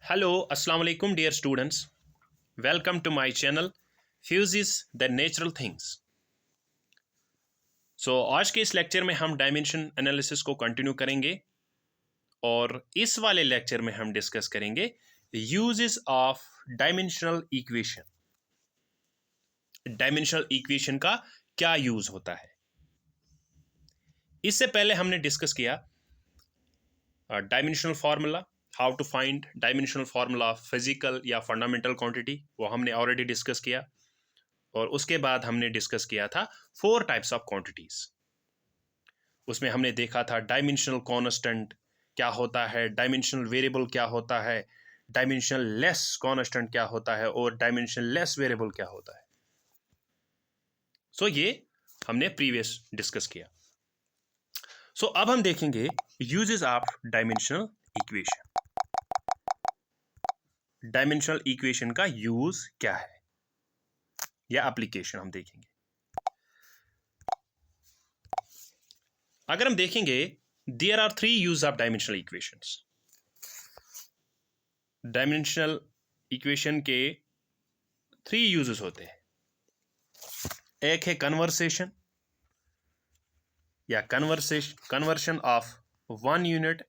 Hello अस्सलाम वालेकुम dear students. Welcome to my channel फ्यूजिस द नेचुरल थिंग्स। आज के इस लेक्चर में हम डायमेंशन एनालिसिस को कंटिन्यू करेंगे और इस वाले लेक्चर में हम डिस्कस करेंगे uses of dimensional equation. Dimensional equation का क्या यूज होता है। इससे पहले हमने डिस्कस किया dimensional formula, how to find dimensional formula of physical या फंडामेंटल क्वांटिटी, वो हमने ऑलरेडी डिस्कस किया। और उसके बाद हमने डिस्कस किया था 4 टाइप्स ऑफ क्वांटिटीज। उसमें हमने देखा था डायमेंशनल कांस्टेंट क्या होता है, डायमेंशनल वेरिएबल क्या होता है, डायमेंशनल लेस कांस्टेंट क्या होता है और डायमेंशनल लेस वेरिएबल क्या होता है। ये हमने प्रीवियस डिस्कस किया। अब हम देखेंगे uses of dimensional equation. Dimensional equation का यूज क्या है या एप्लीकेशन हम देखेंगे। अगर हम देखेंगे there are 3 use of dimensional equations. Dimensional equation के 3 यूजेस होते हैं। एक है कन्वर्सेशन या conversion of one unit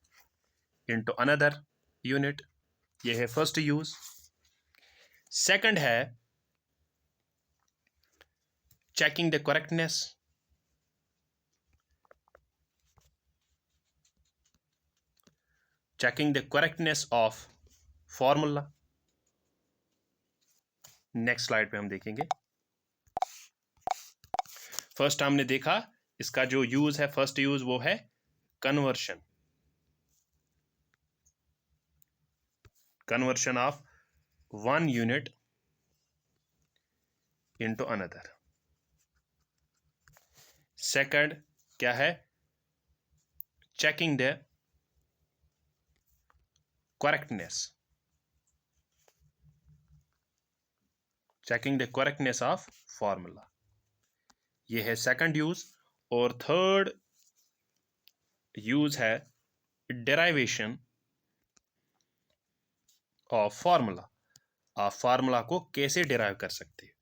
into another unit, ये है फर्स्ट यूज। सेकंड है checking the correctness of formula. Next slide पे हम देखेंगे। फर्स्ट हमने देखा इसका जो यूज है, फर्स्ट यूज वो है conversion of one unit into another. Second क्या है, checking the correctness of formula, ये है सेकंड यूज। और थर्ड यूज है डेराइवेशन ऑफ फॉर्मूला। आप फार्मूला को कैसे डेराइव कर सकते हैं।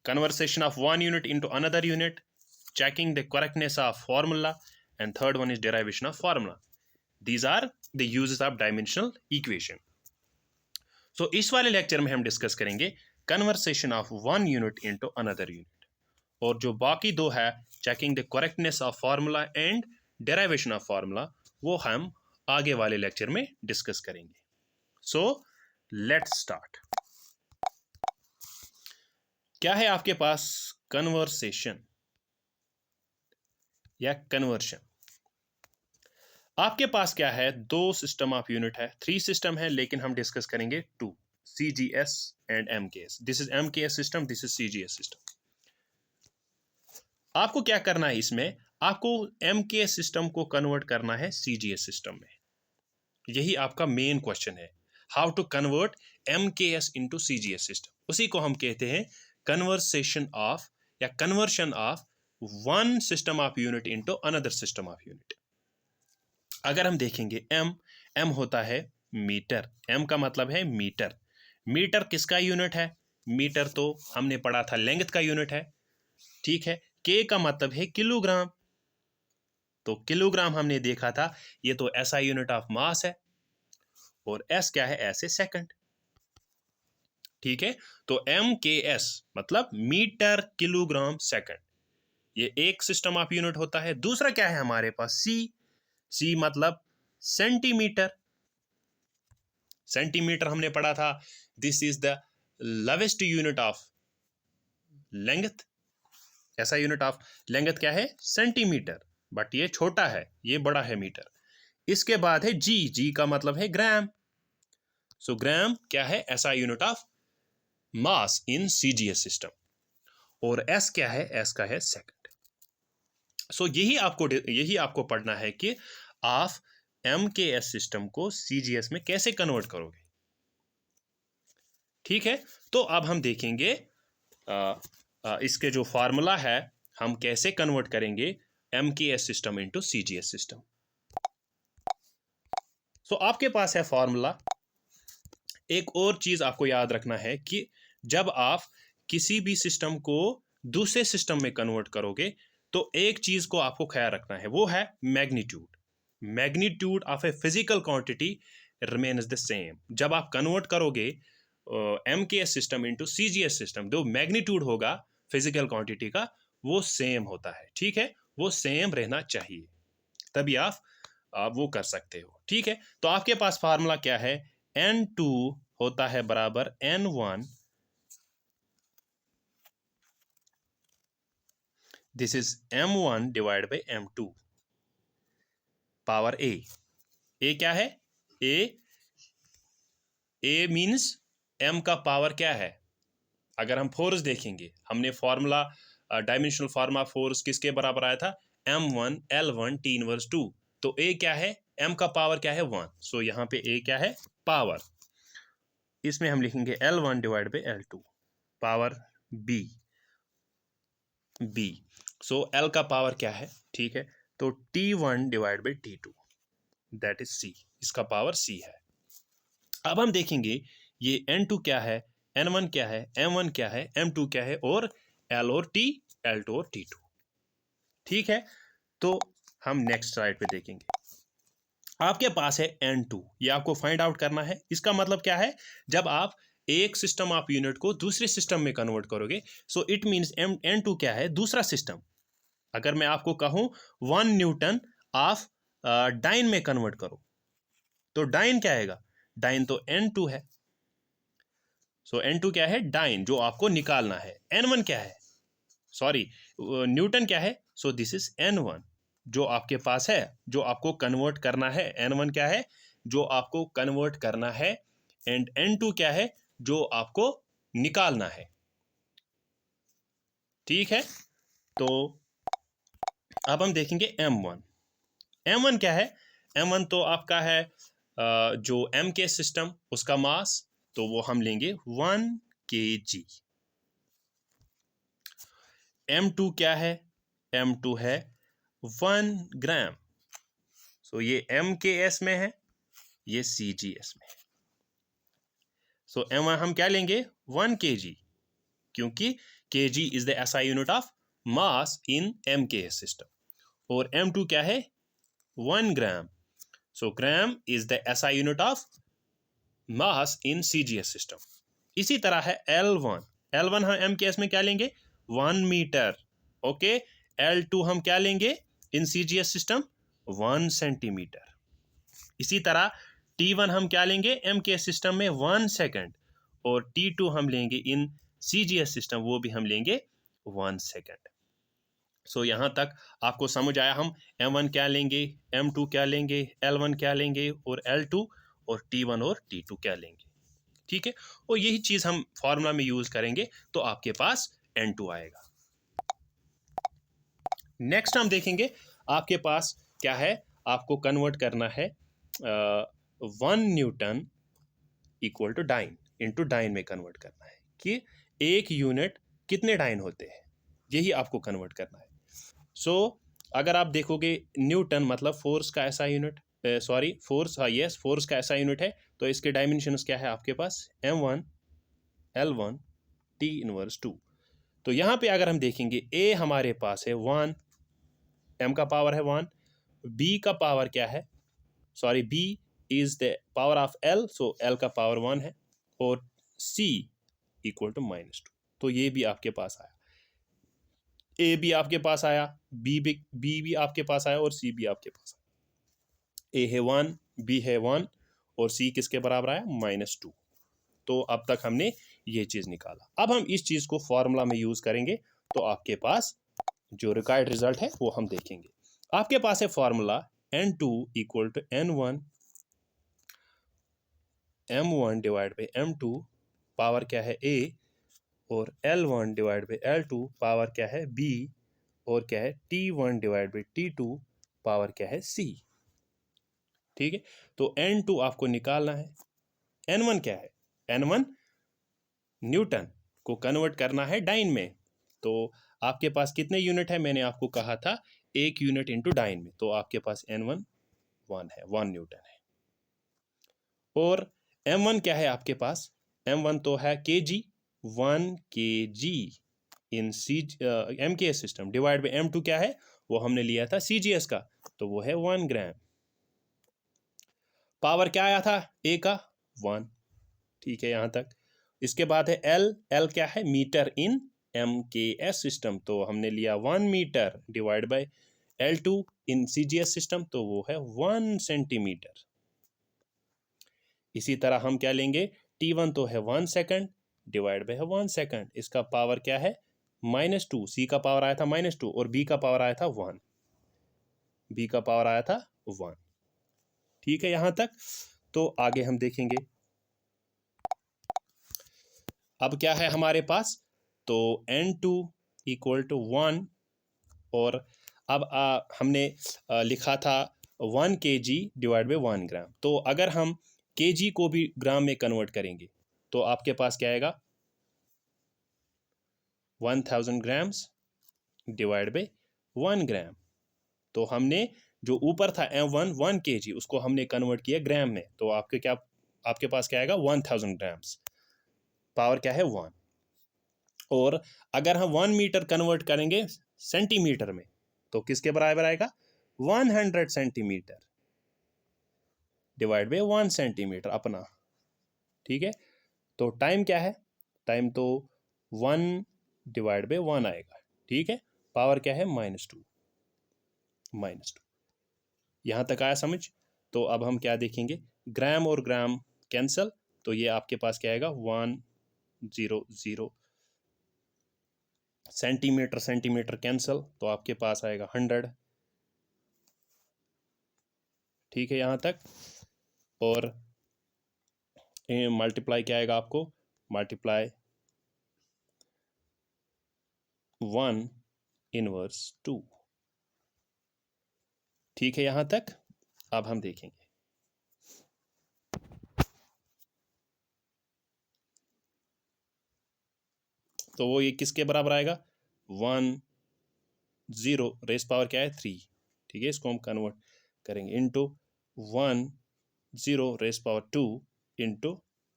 Conversation of one unit into another unit, checking the correctness of formula, and third one is derivation of formula. These are the uses of dimensional equation. इस वाले lecture में हम डिस्कस करेंगे conversation of one unit into another unit, और जो बाकी दो है checking the correctness of formula and derivation of formula, वो हम आगे वाले लेक्चर में डिस्कस करेंगे। Let's start. क्या है आपके पास कन्वर्सेशन या कन्वर्शन। आपके पास क्या है, 2 सिस्टम ऑफ यूनिट है, 3 सिस्टम है, लेकिन हम डिस्कस करेंगे 2, CGS and MKS। This is MKS system, this is CGS system. आपको क्या करना है, इसमें आपको MKS सिस्टम को कन्वर्ट करना है CGS सिस्टम में। यही आपका मेन क्वेश्चन है, how to convert MKS into CGS system. उसी को हम कहते हैं कन्वर्सेशन ऑफ या conversion of one system of unit into another system of unit. अगर हम देखेंगे M होता है मीटर। M का मतलब है मीटर। मीटर किसका यूनिट है, मीटर तो हमने पढ़ा था लेंथ का यूनिट है, ठीक है। K का मतलब है किलोग्राम, तो किलोग्राम हमने देखा था, ये तो SI यूनिट ऑफ मास है। और S क्या है, S है सेकंड, ठीक है। तो MKS मतलब मीटर किलोग्राम सेकंड, ये एक सिस्टम ऑफ यूनिट होता है। दूसरा क्या है हमारे पास, C मतलब सेंटीमीटर। सेंटीमीटर हमने पढ़ा था, this is the lowest unit of length. ऐसा यूनिट ऑफ लेंथ क्या है, सेंटीमीटर, बट ये छोटा है, ये बड़ा है मीटर। इसके बाद है G का मतलब है ग्राम। ग्राम क्या है, ऐसा unit of mass in CGS system. और S क्या है, S का है सेकंड। यही आपको पढ़ना है कि आप MKS सिस्टम को CGS में कैसे कन्वर्ट करोगे, ठीक है। तो अब हम देखेंगे इसके जो फार्मूला है, हम कैसे कन्वर्ट करेंगे MKS system into CGS system. So आपके पास है फॉर्मूला। एक और चीज आपको याद रखना है कि जब आप किसी भी सिस्टम को दूसरे सिस्टम में कन्वर्ट करोगे तो एक चीज को आपको ख्याल रखना है, वो है magnitude. Magnitude of a physical quantity remains the same. जब आप कन्वर्ट करोगे MKS system into CGS system, जो मैग्नीट्यूड होगा फिजिकल क्वांटिटी का वो सेम होता है। ठीक है, वो सेम रहना चाहिए, तभी आप वो कर सकते हो। ठीक है, तो आपके पास फार्मूला क्या है, N2 होता है बराबर N1, this is M1 divide by M2 power a क्या है, ए मीन्स M का पावर क्या है। अगर हम फोर्स देखेंगे, हमने फॉर्मूला डायमेंशनल फार्मूला फोर्स किसके बराबर आया था, M1 L1 T इनवर्स 2। तो ए क्या है, M का पावर क्या है 1। सो यहाँ पे ए क्या है, पावर। इसमें हम लिखेंगे L1 divide by L2 power B. So L का पावर क्या है, ठीक है, तो T1 divide by T2 that is C, इसका पावर C है। अब हम देखेंगे ये N2 क्या है, N1 क्या है, M1 क्या है, M2 क्या है, और L और T, L2 और T2। ठीक है, तो हम नेक्स्ट स्लाइड पे देखेंगे। आपके पास है N2, ये आपको फाइंड आउट करना है। इसका मतलब क्या है, जब आप एक सिस्टम ऑफ यूनिट को दूसरे सिस्टम में कन्वर्ट करोगे, सो इट मीन्स N2 क्या है, दूसरा सिस्टम। अगर मैं आपको कहूं 1 न्यूटन ऑफ डाइन में कन्वर्ट करो, तो डाइन क्या आएगा, डाइन तो N2 है। सो N2 क्या है, डाइन, जो आपको निकालना है। N1 क्या है, सॉरी न्यूटन क्या है, सो दिस इज N1 जो आपके पास है, जो आपको कन्वर्ट करना है। N1 क्या है, जो आपको कन्वर्ट करना है, एंड N2 क्या है, जो आपको निकालना है। ठीक है, तो अब हम देखेंगे M1। M1 क्या है, M1 तो आपका है जो MK सिस्टम, उसका मास, तो वो हम लेंगे 1 kg। M2 क्या है, M2 है 1 ग्राम। सो ये MKS में है, ये CGS में है। सो M1 हम क्या लेंगे 1 kg, क्योंकि kg is the SI unit of mass in MKS system. और M2 क्या है 1 gram. So gram is the SI unit of mass in CGS system. इसी तरह है L1। L1 हम MKS में क्या लेंगे 1 मीटर। ओके, L2 हम क्या लेंगे इन CGS सिस्टम 1 सेंटीमीटर। इसी तरह T1 हम क्या लेंगे MKS सिस्टम में 1 सेकंड, और T2 हम लेंगे इन CGS सिस्टम, वो भी हम लेंगे 1 सेकंड। सो यहाँ तक आपको समझ आया, हम M1 क्या लेंगे, M2 क्या लेंगे, L1 क्या लेंगे, और L2 और T1 और T2 क्या लेंगे। ठीक है, और यही चीज़ हम फॉर्मूला में यूज़ करेंगे तो आपके पास N2 आएगा। नेक्स्ट हम देखेंगे आपके पास क्या है, आपको कन्वर्ट करना है 1 newton equal to dyne, into dyne में कन्वर्ट करना है कि एक यूनिट कितने डाइन होते हैं, यही आपको कन्वर्ट करना है। सो अगर आप देखोगे न्यूटन मतलब फोर्स का ऐसा यूनिट, सॉरी फोर्स, हाँ यस, फोर्स का ऐसा यूनिट है, तो इसके डायमेंशंस क्या है आपके पास M1 L1 T इनवर्स 2। तो यहाँ पे अगर हम देखेंगे A हमारे पास है 1, M का पावर है 1, B का पावर क्या है, sorry B is the power of L, so L का पावर 1 है, और C इक्वल टू -2। तो ये भी आपके पास आया, A भी आपके पास आया, B भी आपके पास आया, और C भी आपके पास आया। A है 1, B है 1, और C किसके बराबर आया -2। तो अब तक हमने ये चीज़ निकाला। अब हम इस चीज़ को फॉर्मूला में यूज़ करेंगे, तो आपके पास जो रिक्वायर्ड रिजल्ट है वो हम देखेंगे। आपके पास है formula N2 equal to N1 M1 divide by M2 power क्या है A, और L1 divide by L2 power क्या है B, और क्या है T1 divide by T2 power क्या है C। ठीक है, तो N2 आपको निकालना है। N1 क्या है, N1 न्यूटन को कन्वर्ट करना है डाइन में। तो आपके पास कितने यूनिट है, मैंने आपको कहा था 1 यूनिट इंटू डाइन में, तो आपके पास N1 1 है, 1 न्यूटन है। और M1 क्या है आपके पास? M1 तो है kg, 1 kg in MKS system divide by M2 क्या है, वो हमने लिया था CGS का, तो वो है 1 ग्राम। पावर क्या आया था A का? 1। ठीक है यहाँ तक। इसके बाद है L क्या है? मीटर इन MKS सिस्टम, तो हमने लिया 1 metre divide by L2 in CGS system, तो वो है 1 सेंटीमीटर। इसी तरह हम क्या लेंगे? T1 तो है 1 सेकंड डिवाइड बाय 1 सेकंड, इसका पावर क्या है? -2। C का पावर आया था -2 और B का पावर आया था 1। B का पावर आया था 1। ठीक है यहाँ तक। तो आगे हम देखेंगे अब क्या है हमारे पास। तो N2 इक्वल टू 1 और अब हमने लिखा था 1 kg डिवाइड बाई 1 ग्राम। तो अगर हम kg को भी ग्राम में कन्वर्ट करेंगे तो आपके पास क्या आएगा? 1000 ग्राम्स डिवाइड बाई 1 ग्राम। तो हमने जो ऊपर था M1 1 kg उसको हमने कन्वर्ट किया ग्राम में, तो आपके पास क्या आएगा? 1000 ग्राम्स। पावर क्या है? 1। और अगर हम 1 मीटर कन्वर्ट करेंगे सेंटीमीटर में तो किसके बराबर आएगा? 100 सेंटीमीटर डिवाइड बाई 1 सेंटीमीटर अपना। ठीक है। तो टाइम क्या है? टाइम तो 1 डिवाइड बाई 1 आएगा। ठीक है। पावर क्या है? -2। यहाँ तक आया समझ? तो अब हम क्या देखेंगे? ग्राम और ग्राम कैंसल, तो ये आपके पास क्या आएगा? 100। सेंटीमीटर सेंटीमीटर कैंसल, तो आपके पास आएगा 100। ठीक है यहाँ तक। और मल्टीप्लाई क्या आएगा आपको? Multiply 1 inverse 2। ठीक है यहाँ तक। अब हम देखेंगे तो वो ये किसके बराबर आएगा? 10 रेस पावर क्या है? 3। ठीक है, इसको हम कन्वर्ट करेंगे इनटू 10 रेस पावर 2 इंटू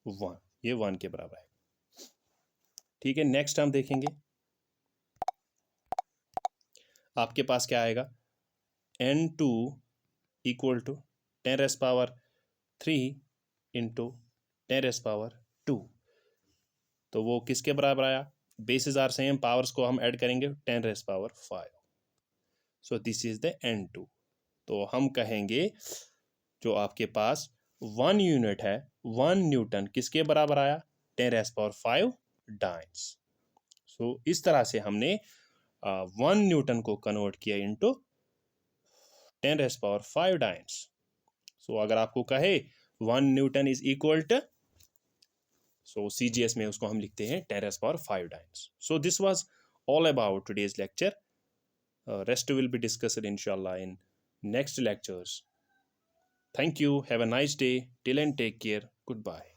1, ये 1 के बराबर है। ठीक है, नेक्स्ट हम देखेंगे आपके पास क्या आएगा? N2 equal to 10 raise power 3 into 10 raise power 2, तो वो किसके बराबर आया? बेसिस आर सेम, पावर्स को हम ऐड करेंगे 10 raise power 5। So this is the N2। तो हम कहेंगे जो आपके पास 1 यूनिट है, 1 न्यूटन किसके बराबर आया? 10 रेस पावर 5 डाइन्स। सो इस तरह से हमने 1 न्यूटन को कन्वर्ट किया into 10 raise power 5 dynes. So अगर आपको कहे 1 newton is equal to, so CGS में उसको हम लिखते हैं 10 raise power 5 dynes. So this was all about today's lecture. Rest will be discussed inshallah in next lectures. Thank you. Have a nice day. Till and take care. Goodbye.